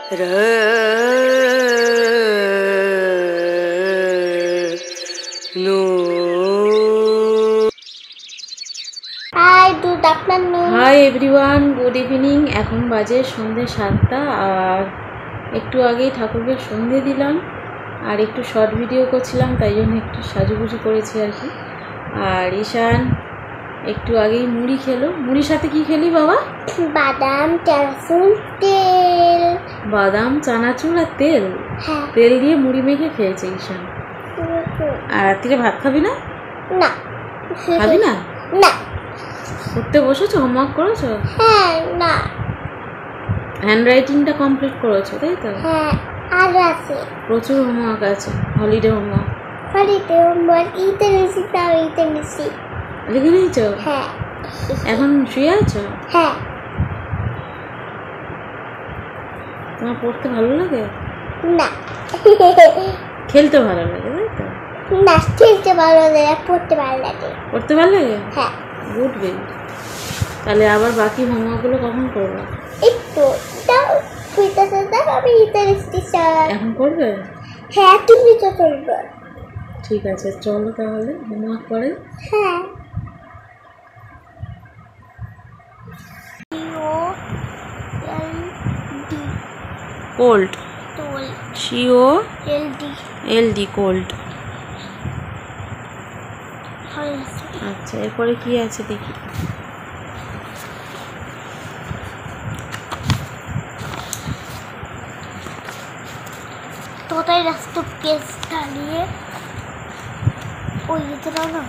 Hi, good afternoon. Hi everyone, good evening. এখন বাজে সন্ধ্যে 7টা আর একটু আগেই ঠাকুরকে সন্ধে দিলাম আর একটু শর্ট ভিডিও করছিলাম, তাই জন্য একটু সাজুগুজু করেছি আর কি। আর ঈশান একটু আগেই মুড়ি খেলো। মুড়ির সাথে কি খেলি বাবা? বাদাম, চানাচুর, তেল। বাদাম, চানাচুর আর তেল? হ্যাঁ। তেল দিয়ে মুড়ি মেখে খেয়েছে ঈশান। আর রাত্রিরে ভাত খাবি না? না। খাবি না? না। পড়তে বসেছো? হোমওয়ার্ক করেছো? হ্যাঁ। না। হ্যান্ডরাইটিংটা কমপ্লিট করেছো তাই তো? হ্যাঁ, আর আছে প্রচুর হোমওয়ার্ক আছে। Holiday homework. হলিডে হোমওয়ার্ক ইতে নিছি, তাও ইতে নিছি। লিখে নিয়েছো? হ্যাঁ। এখন শুয়ে আছো? হ্যাঁ। তোমার পড়তে ভালো লাগে? না। খেলতে ভালো লাগে তাই তো? না, খেলতে ভালো লাগে, পড়তে ভালো লাগে। পড়তে ভালো লাগে? হ্যাঁ। Good baby. তাহলে আবার বাকি হোমওয়ার্কগুলো কখন করবে? এই তো দাও, কইতাছে দাও, আমি ইতে নিছি। এখন করবে? হ্যাঁ, তুমি তো করবে। ঠিক আছে, চলো তাহলে হোমওয়ার্ক করে। হ্যাঁ। কোল্ড। COLD cold. আচ্ছা, এরপরে কি আছে দেখি। তোতাই রাস্তা পেজ চালিয়ে ওই যেতে না।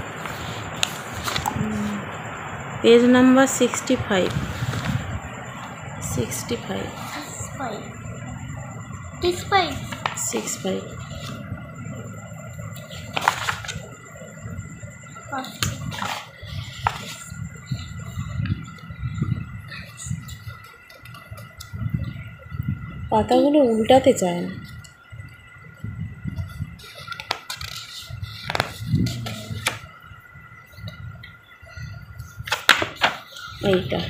Page number 65। পাতাগুলো উল্টাতে চায় না। এইটা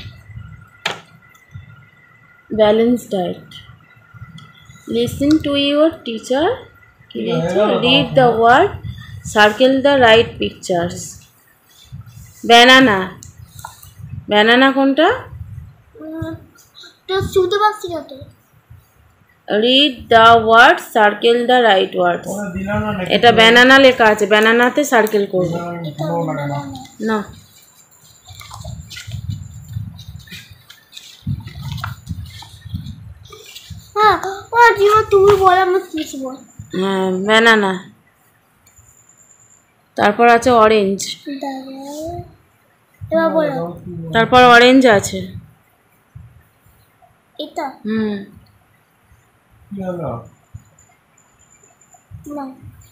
balance diet. Listen to your teacher, read the word, circle the right pictures. Banana. Banana কোনটা? Read the word, circle the right word. এটা ব্যানানা লেখা আছে, ব্যানানাতে সার্কেল করবো না। তুমি বলো, আমি শিখব। হ্যাঁ, ব্যানানা। তারপর আছে অরেঞ্জ। তারপর অরেঞ্জ আছে। এটা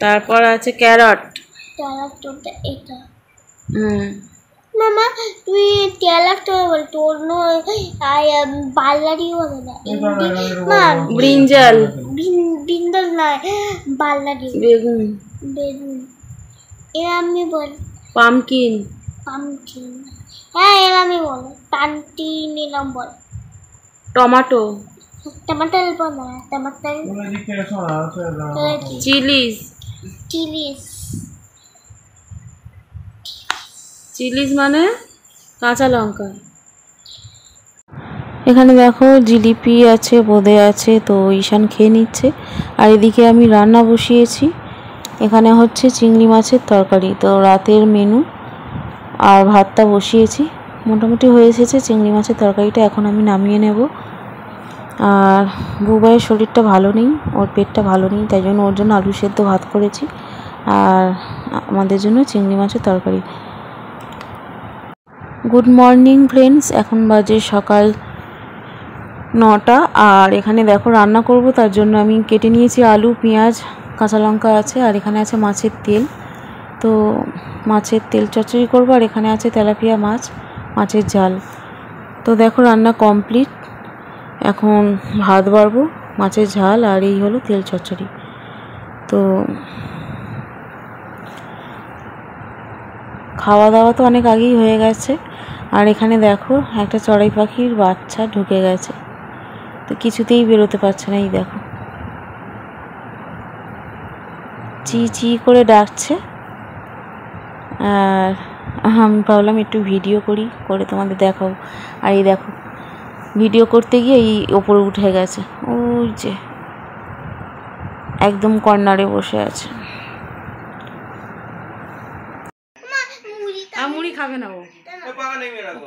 তারপর আছে ক্যারট। এটা মামা তুই ক্যারট বল, তোর বাল্লারি বলে না। ব্রিঞ্জাল। ব্রিঞ্জাল না, বাল্লারি। বেগুন। এরা আমি বল। পামকিন। হ্যাঁ, এরা আমি বল। টান্টি নিলাম বল। টমেটো। টমেটো বল না, টমেটো। চিলিস। চিলিস মানে কাঁচা লঙ্কা। এখানে দেখো জিলিপি আছে, বোঁদে আছে, তো ঈশান খেয়ে নিচ্ছে। আর এদিকে আমি রান্না বসিয়েছি। এখানে হচ্ছে চিংড়ি মাছের তরকারি, তো রাতের মেনু। আর ভাতটা বসিয়েছি, মোটামুটি হয়ে এসেছে চিংড়ি মাছের তরকারিটা। এখন আমি নামিয়ে নেব। আর বুবাইয়ের শরীরটা ভালো নেই, ওর পেটটা ভালো নেই, তাই জন্য ওর জন্য আলু সেদ্ধ ভাত করেছি আর আমাদের জন্য চিংড়ি মাছের তরকারি। গুড মর্নিং ফ্রেন্ডস, এখন বাজে সকাল 9টা। আর এখানে দেখো রান্না করব, তার জন্য আমি কেটে নিয়েছি আলু, পেঁয়াজ, কাঁচা লঙ্কা আছে। আর এখানে আছে মাছের তেল, তো মাছের তেল চচ্চড়ি করবো। আর এখানে আছে তেলাপিয়া মাছ, মাছের ঝাল। তো দেখো রান্না কমপ্লিট। এখন ভাত বাড়বো, মাছের ঝাল আর এই হলো তেল চচ্চড়ি। তো খাওয়া দাওয়া তো অনেক আগেই হয়ে গেছে। আর এখানে দেখো একটা চড়াই পাখির বাচ্চা ঢুকে গেছে। তো কিছুতেই বেরোতে পারছে না। এই দেখো চি চি করে ডাকছে। আর আমি ভাবলাম একটু ভিডিও করি, করে তোমাদের দেখাবো। আর এই দেখো ভিডিও করতে গিয়ে এই ওপরে উঠে গেছে, ওই যে একদম কর্নারে বসে আছে। মুড়ি খাবে না, ও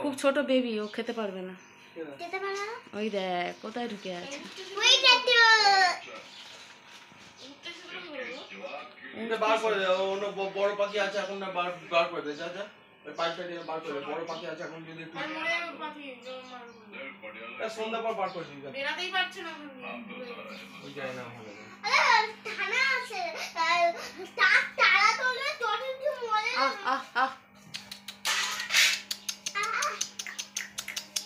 খুব ছোট বেবি, ও খেতে পারবে না। ওই দেখ কোথায় ঢুকে আছে। বড় পাখি আছে এখন না, বার করে দে। যা যা ওই পাইপটা দিয়ে বার করে দে। বড় পাখি আছে এখন, যদি একটু সন্ধ্যা পর বার করে দিবি। বেরাতেই পারছে না, ওই যায় না ভালো। থানা আছে তারা তোলে তোর কি মরে।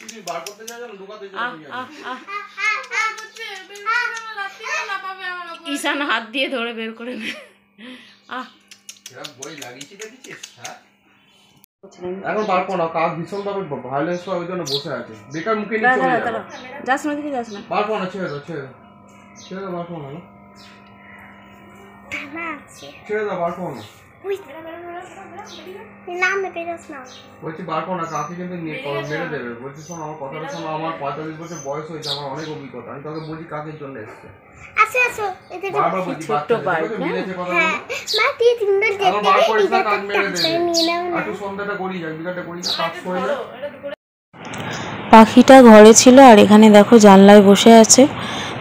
তুই বার করতে যা, যেন ঢোকাতে যা। ঈশান হাত দিয়ে ধরে বের করে নে। বই লাগিয়েছি দেখেছিস? হ্যাঁ এখন বার করো না, কাক ভীষণ ভাবে ভায়োলেন্স হয়, ওই জন্য বসে আছে। বেকার মুখে নিয়ে চলে যাবে। যাস না, দিকে যাস না। বার করো না, ছেড়ে দাও, ছেড়ে দাও, ছেড়ে দাও, বার করো না। ছেড়ে দাও, বার করো না। বলছি বার করো না, কাকে কিন্তু মেরে দেবে। বলছি শোনো আমার কথাটা শোনো, আমার 45 বছর বয়স হয়েছে, আমার অনেক অভিজ্ঞতা। আমি তোকে বলছি কাকের জন্য এসছে। বারবার বলছি পাখিটা ঘরে ছিল আর এখানে দেখো জানলায় বসে আছে।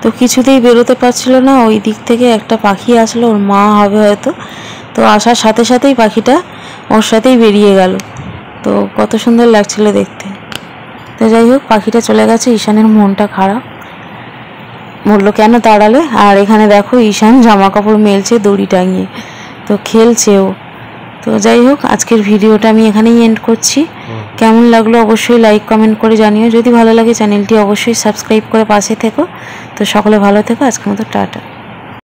তো কিছুতেই বেরোতে পারছিল না। ওই দিক থেকে একটা পাখি আসলো, ওর মা হবে হয়তো। তো আসার সাথে সাথেই পাখিটা ওর সাথেই বেরিয়ে গেল। তো কত সুন্দর লাগছিল দেখতে। তো যাই হোক পাখিটা চলে গেছে। ঈশানের মনটা খারাপ, বললো কেন তাড়ালে। আর এখানে দেখো ঈশান জামা কাপড় মেলছে দড়ি টাঙিয়ে, তো খেলছেও। তো যাই হোক আজকের ভিডিওটা আমি এখানেই এন্ড করছি। কেমন লাগলো অবশ্যই লাইক কমেন্ট করে জানিও। যদি ভালো লাগে চ্যানেলটি অবশ্যই সাবস্ক্রাইব করে পাশে থেকো। তো সকলে ভালো থেকো, আজকের মতো টাটা।